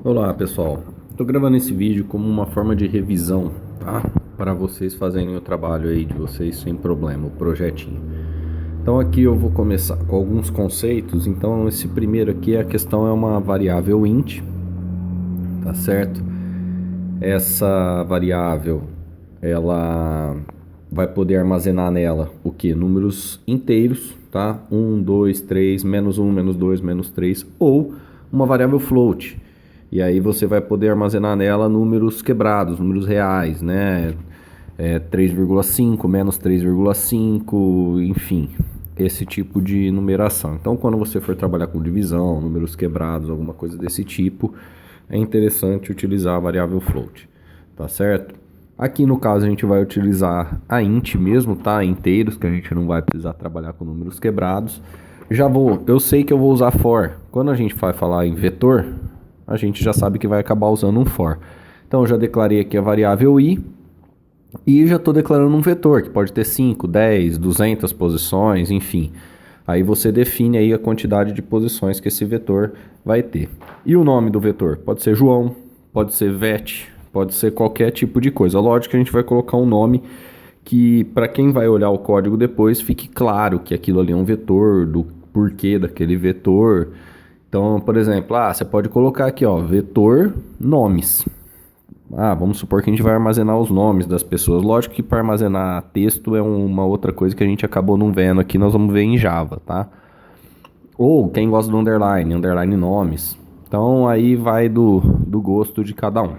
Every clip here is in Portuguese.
Olá pessoal, estou gravando esse vídeo como uma forma de revisão, tá? Para vocês fazerem o trabalho aí de vocês sem problema, o projetinho. Então aqui eu vou começar com alguns conceitos. Então esse primeiro aqui, a questão é uma variável int, tá certo? Essa variável, ela vai poder armazenar nela o que? Números inteiros, tá? 1, 2, 3, menos 1, menos 2, menos 3, ou uma variável float. E aí você vai poder armazenar nela números quebrados, números reais, né? 3,5, menos 3,5, enfim, esse tipo de numeração. Então, quando você for trabalhar com divisão, números quebrados, alguma coisa desse tipo, é interessante utilizar a variável float, tá certo? Aqui no caso a gente vai utilizar a int mesmo, tá? Inteiros, que a gente não vai precisar trabalhar com números quebrados. Eu sei que eu vou usar for. Quando a gente vai falar em vetor, a gente já sabe que vai acabar usando um for. Então eu já declarei aqui a variável i e já estou declarando um vetor, que pode ter 5, 10, 200 posições, enfim. Aí você define aí a quantidade de posições que esse vetor vai ter. E o nome do vetor? Pode ser João, pode ser vet, pode ser qualquer tipo de coisa. Lógico que a gente vai colocar um nome que, para quem vai olhar o código depois, fique claro que aquilo ali é um vetor, do porquê daquele vetor. Então, por exemplo, você pode colocar aqui, ó, vetor nomes. Vamos supor que a gente vai armazenar os nomes das pessoas. Lógico que para armazenar texto é uma outra coisa que a gente acabou não vendo aqui, nós vamos ver em Java, tá? Ou quem gosta do underline nomes. Então aí vai do gosto de cada um,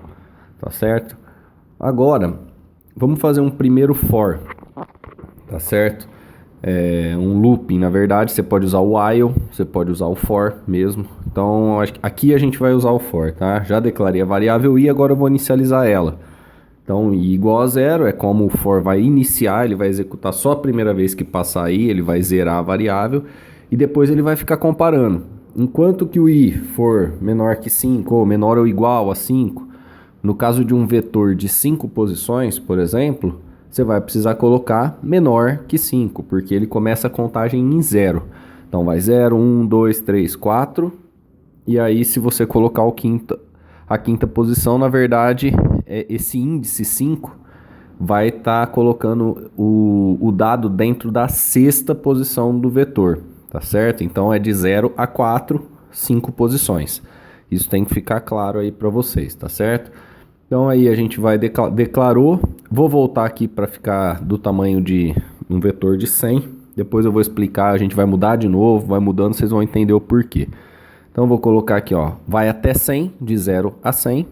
tá certo? Agora, vamos fazer um primeiro for, tá certo? Um looping, na verdade, você pode usar o while, você pode usar o for mesmo. Então, aqui a gente vai usar o for, tá? Já declarei a variável i, agora eu vou inicializar ela. Então, i igual a zero, é como o for vai iniciar, ele vai executar só a primeira vez que passar i, ele vai zerar a variável, e depois ele vai ficar comparando. Enquanto que o i for menor que 5, ou menor ou igual a 5, no caso de um vetor de 5 posições, por exemplo, você vai precisar colocar menor que 5, porque ele começa a contagem em 0. Então vai 0, 1, 2, 3, 4. E aí, se você colocar a quinta posição, na verdade, esse índice 5 vai estar colocando o dado dentro da sexta posição do vetor, tá certo? Então é de 0 a 4, 5 posições. Isso tem que ficar claro aí para vocês, tá certo? Então aí a gente vai declarou. Vou voltar aqui para ficar do tamanho de um vetor de 100. Depois eu vou explicar, a gente vai mudar de novo, vai mudando, vocês vão entender o porquê. Então eu vou colocar aqui, ó, vai até 100, de 0 a 100.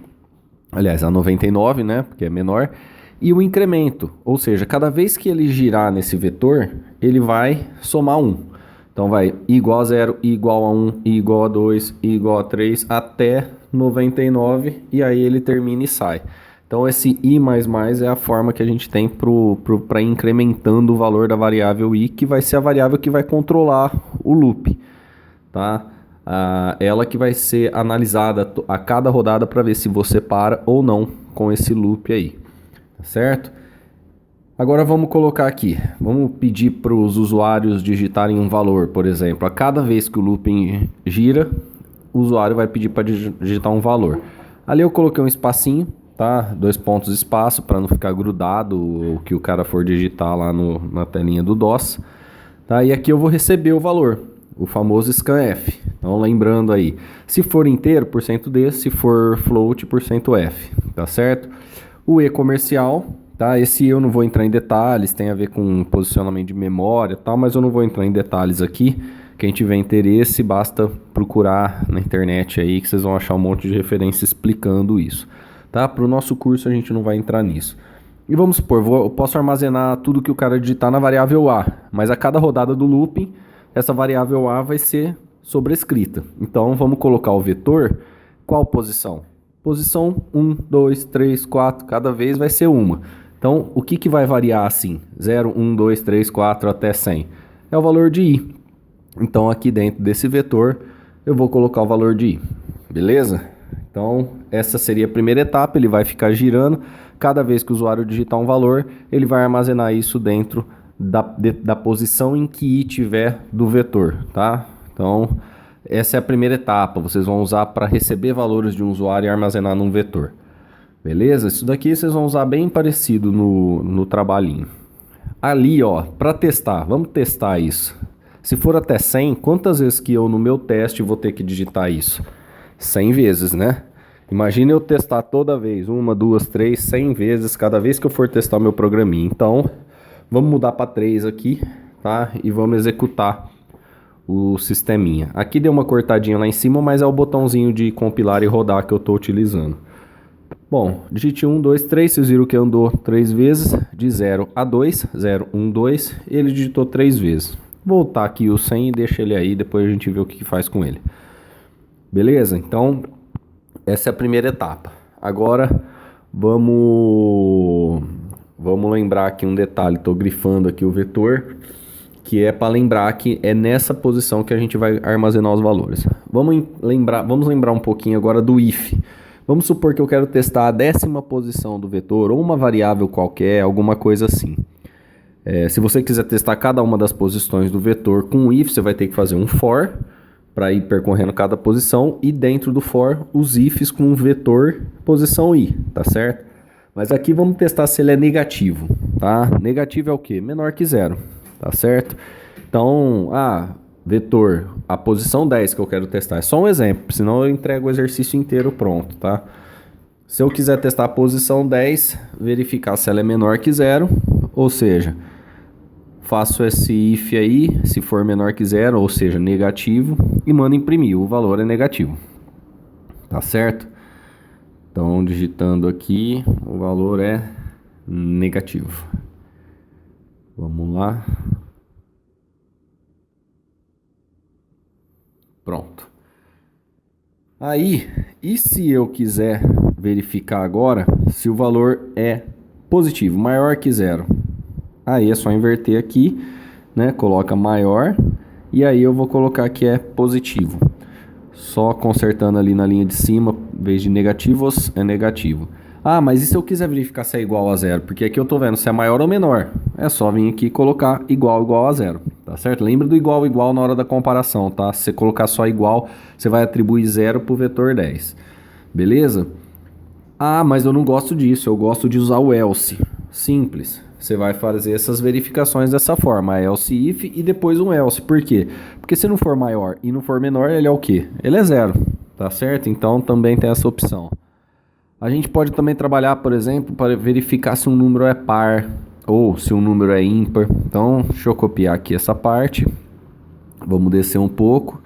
Aliás, a 99, né, porque é menor. E o incremento, ou seja, cada vez que ele girar nesse vetor, ele vai somar 1. Então vai i igual a 0, i igual a 1, i igual a 2, i igual a 3, até 99, e aí ele termina e sai. Então esse i++ é a forma que a gente tem para ir incrementando o valor da variável i, que vai ser a variável que vai controlar o loop, tá? Ela que vai ser analisada a cada rodada para ver se você para ou não com esse loop aí, tá certo? Agora vamos colocar aqui, vamos pedir para os usuários digitarem um valor, por exemplo. A cada vez que o looping gira, o usuário vai pedir para digitar um valor. Ali eu coloquei um espacinho, tá? 2 pontos espaço, para não ficar grudado o que o cara for digitar lá na telinha do DOS. Tá? E aqui eu vou receber o valor, o famoso scanf. Então lembrando aí, se for inteiro, %D, se for float, %F, tá certo? O e-comercial. Tá? Esse eu não vou entrar em detalhes, tem a ver com posicionamento de memória e tal, mas eu não vou entrar em detalhes aqui. Quem tiver interesse, basta procurar na internet aí que vocês vão achar um monte de referência explicando isso. Tá? Para o nosso curso a gente não vai entrar nisso. E vamos supor, eu posso armazenar tudo que o cara digitar na variável A, mas a cada rodada do looping, essa variável A vai ser sobrescrita. Então vamos colocar o vetor, qual posição? Posição 1, 2, 3, 4, cada vez vai ser uma. Então, o que vai variar assim? 0, 1, 2, 3, 4 até 100? É o valor de i. Então, aqui dentro desse vetor, eu vou colocar o valor de i. Beleza? Então, essa seria a primeira etapa. Ele vai ficar girando. Cada vez que o usuário digitar um valor, ele vai armazenar isso dentro da posição em que i tiver do vetor, tá? Então, essa é a primeira etapa. Vocês vão usar para receber valores de um usuário e armazenar num vetor. Beleza? Isso daqui vocês vão usar bem parecido no trabalhinho. Ali, ó, para testar, vamos testar isso. Se for até 100, quantas vezes que eu no meu teste vou ter que digitar isso? 100 vezes, né? Imagina eu testar toda vez, 1, 2, 3, 100 vezes, cada vez que eu for testar o meu programinha. Então, vamos mudar para 3 aqui, tá? E vamos executar o sisteminha. Aqui deu uma cortadinha lá em cima, mas é o botãozinho de compilar e rodar que eu estou utilizando. Bom, digite 1, 2, 3, vocês viram que andou 3 vezes, de 0 a 2, 0, 1, 2, ele digitou 3 vezes. Voltar aqui o 100 e deixa ele aí, depois a gente vê o que faz com ele. Beleza? Então, essa é a primeira etapa. Agora, vamos lembrar aqui um detalhe, estou grifando aqui o vetor, que é para lembrar que é nessa posição que a gente vai armazenar os valores. Vamos lembrar um pouquinho agora do if. Vamos supor que eu quero testar a 10ª posição do vetor, ou uma variável qualquer, alguma coisa assim. Se você quiser testar cada uma das posições do vetor com o if, você vai ter que fazer um for, para ir percorrendo cada posição, e dentro do for, os ifs com o vetor posição i, tá certo? Mas aqui vamos testar se ele é negativo, tá? Negativo é o quê? Menor que 0, tá certo? Então, vetor, a posição 10 que eu quero testar, é só um exemplo, senão eu entrego o exercício inteiro pronto, tá? Se eu quiser testar a posição 10, verificar se ela é menor que 0, ou seja, faço esse if aí, se for menor que 0, ou seja, negativo, e mando imprimir, o valor é negativo, tá certo? Então, digitando aqui, o valor é negativo. Vamos lá. Pronto. Aí, e se eu quiser verificar agora se o valor é positivo, maior que 0? Aí é só inverter aqui, né? Coloca maior e aí eu vou colocar que é positivo. Só consertando ali na linha de cima, em vez de negativos, é negativo. Mas e se eu quiser verificar se é igual a 0? Porque aqui eu tô vendo se é maior ou menor. É só vir aqui e colocar igual a 0, tá certo? Lembra do igual na hora da comparação, tá? Se você colocar só igual, você vai atribuir 0 pro vetor 10. Beleza? Mas eu não gosto disso, eu gosto de usar o else. Simples. Você vai fazer essas verificações dessa forma, else if e depois um else. Por quê? Porque se não for maior e não for menor, ele é o quê? Ele é 0, tá certo? Então também tem essa opção. A gente pode também trabalhar, por exemplo, para verificar se um número é par ou se um número é ímpar. Então, deixa eu copiar aqui essa parte. Vamos descer um pouco.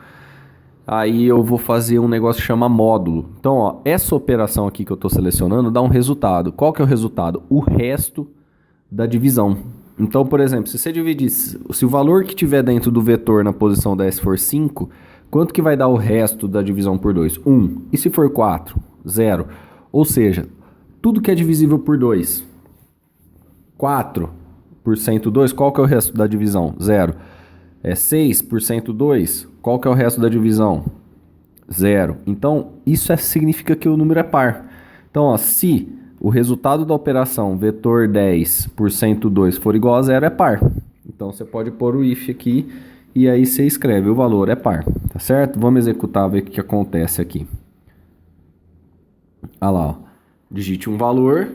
Aí eu vou fazer um negócio que chama módulo. Então, ó, essa operação aqui que eu estou selecionando dá um resultado. Qual que é o resultado? O resto da divisão. Então, por exemplo, se você dividir, se o valor que tiver dentro do vetor na posição 10 for 5, quanto que vai dar o resto da divisão por 2? 1. E se for 4? 0. Ou seja, tudo que é divisível por 2, 4 por 102, qual que é o resto da divisão? 0. 6 por 102, qual que é o resto da divisão? 0. Então, isso significa que o número é par. Então, ó, se o resultado da operação vetor 10 por 102 for igual a 0, é par. Então, você pode pôr o if aqui e aí você escreve o valor é par, tá certo? Vamos executar, ver o que acontece aqui. Olha lá, ó. Digite um valor,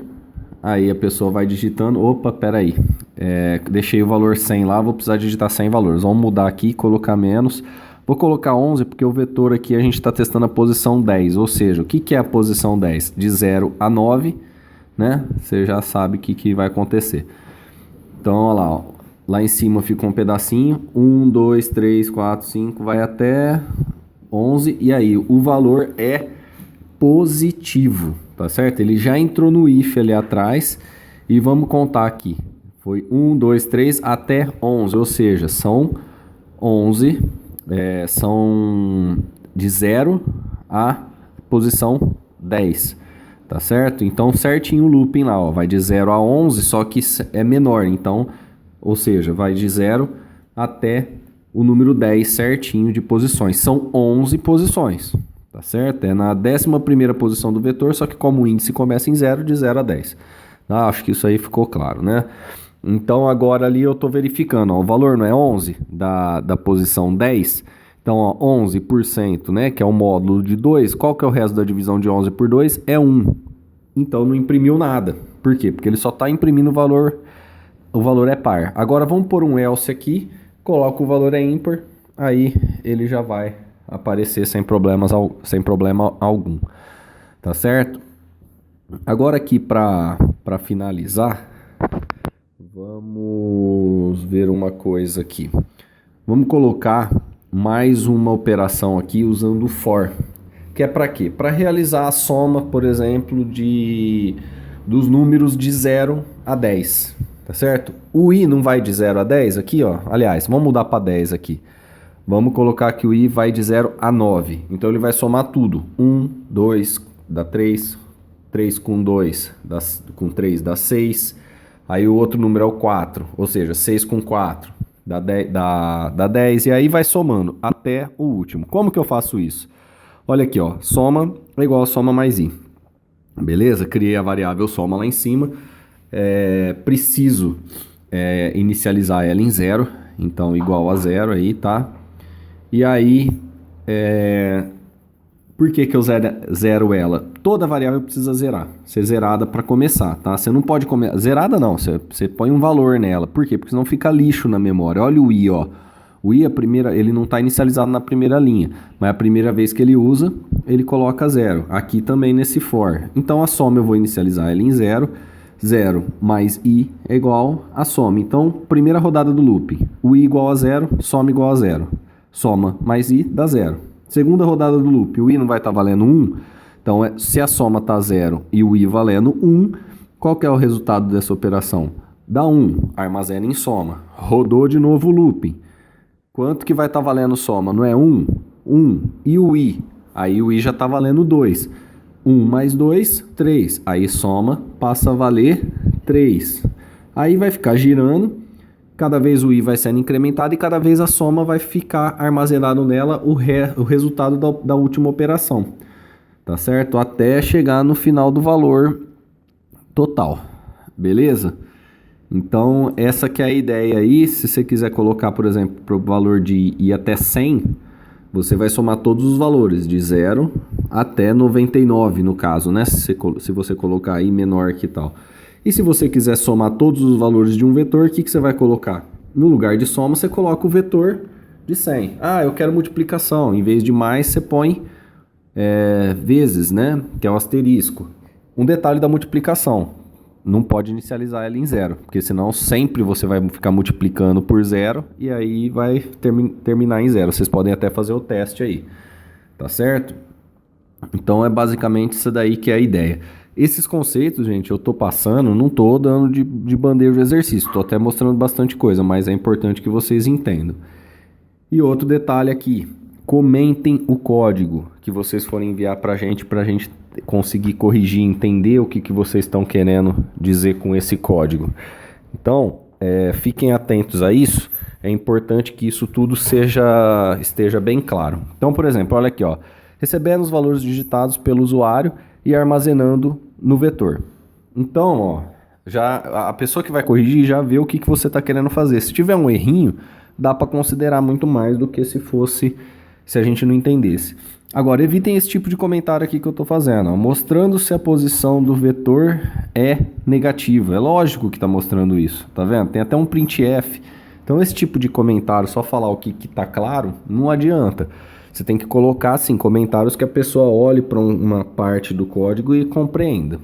aí a pessoa vai digitando, opa, peraí, deixei o valor 100 lá, vou precisar digitar 100 valores, vamos mudar aqui, colocar menos, vou colocar 11 porque o vetor aqui a gente está testando a posição 10, ou seja, o que é a posição 10? De 0 a 9, né? Você já sabe o que vai acontecer. Então, olha lá, ó. Lá em cima fica um pedacinho, 1, 2, 3, 4, 5, vai até 11, e aí o valor é positivo, tá certo? Ele já entrou no if ali atrás e vamos contar aqui. Foi 1, 2, 3 até 11, ou seja, são 11, são de 0 a posição 10, tá certo? Então certinho o looping lá, ó, vai de 0 a 11, só que é menor, então, ou seja, vai de 0 até o número 10 certinho de posições. São 11 posições. Tá certo? É na 11ª posição do vetor, só que como o índice começa em 0, de 0 a 10. Acho que isso aí ficou claro, né? Então agora ali eu estou verificando, ó, o valor não é 11 da posição 10. Então Então, ó, 11%, né, que é o módulo de 2, qual que é o resto da divisão de 11 por 2? É 1. Então, não imprimiu nada. Por quê? Porque ele só está imprimindo o valor é par. Agora, vamos pôr um else aqui, coloca o valor é ímpar, aí ele já vai aparecer sem problema algum. Tá certo? Agora aqui para finalizar, vamos ver uma coisa aqui. Vamos colocar mais uma operação aqui usando o for. Que é para quê? Para realizar a soma, por exemplo, dos números de 0 a 10. Tá certo? O i não vai de 0 a 10 aqui, ó. Aliás, vamos mudar para 10 aqui. Vamos colocar que o i vai de 0 a 9. Então ele vai somar tudo. 1, 2, dá 3. 3 com 2, com 3 dá 6. Aí o outro número é o 4. Ou seja, 6 com 4 dá 10. E aí vai somando até o último. Como que eu faço isso? Olha aqui, ó. Soma é igual a soma mais i. Beleza? Criei a variável soma lá em cima. Preciso inicializar ela em 0. Então, igual a 0 aí, tá? E aí, por que eu zero ela? Toda variável precisa ser zerada para começar, tá? Você não pode começar... Zerada não, você põe um valor nela. Por quê? Porque senão fica lixo na memória. Olha o i, ó. O i, ele não está inicializado na primeira linha, mas a primeira vez que ele usa, ele coloca 0. Aqui também nesse for. Então, a soma eu vou inicializar ela em 0. 0 mais i é igual a soma. Então, primeira rodada do loop. O i igual a 0, soma igual a 0. Soma mais i dá 0. Segunda rodada do loop. O i não vai estar valendo 1. Então, se a soma está 0 e o i valendo 1, qual que é o resultado dessa operação? Dá 1. Armazena em soma. Rodou de novo o loop. Quanto que vai estar valendo soma? Não é 1? 1. E o i? Aí o i já está valendo 2. 1 mais 2, 3. Aí soma, passa a valer 3. Aí vai ficar girando. Cada vez o i vai sendo incrementado e cada vez a soma vai ficar armazenado nela o resultado da última operação. Tá certo? Até chegar no final do valor total. Beleza? Então, essa que é a ideia aí. Se você quiser colocar, por exemplo, para o valor de i até 100, você vai somar todos os valores, de 0 até 99, no caso, né? Se você colocar aí menor que tal. E se você quiser somar todos os valores de um vetor, o que você vai colocar? No lugar de soma, você coloca o vetor de 100. Ah, eu quero multiplicação. Em vez de mais, você põe vezes, né? Que é o asterisco. Um detalhe da multiplicação. Não pode inicializar ela em 0, porque senão sempre você vai ficar multiplicando por 0 e aí vai terminar em 0. Vocês podem até fazer o teste aí, tá certo? Então é basicamente isso daí que é a ideia. Esses conceitos, gente, eu tô passando, não tô dando de bandeja de exercício, tô até mostrando bastante coisa, mas é importante que vocês entendam. E outro detalhe aqui, comentem o código que vocês forem enviar pra gente conseguir corrigir, entender o que vocês estão querendo dizer com esse código. Então, fiquem atentos a isso. É importante que isso tudo esteja bem claro. Então, por exemplo, olha aqui, ó, recebendo os valores digitados pelo usuário e armazenando no vetor. Então, ó, já a pessoa que vai corrigir já vê o que você está querendo fazer. Se tiver um errinho, dá para considerar muito mais do que se a gente não entendesse. Agora, evitem esse tipo de comentário aqui que eu estou fazendo, ó, mostrando se a posição do vetor é negativa. É lógico que está mostrando isso, tá vendo? Tem até um printf. Então, esse tipo de comentário, só falar o que está claro, não adianta. Você tem que colocar, assim, comentários que a pessoa olhe para uma parte do código e compreenda,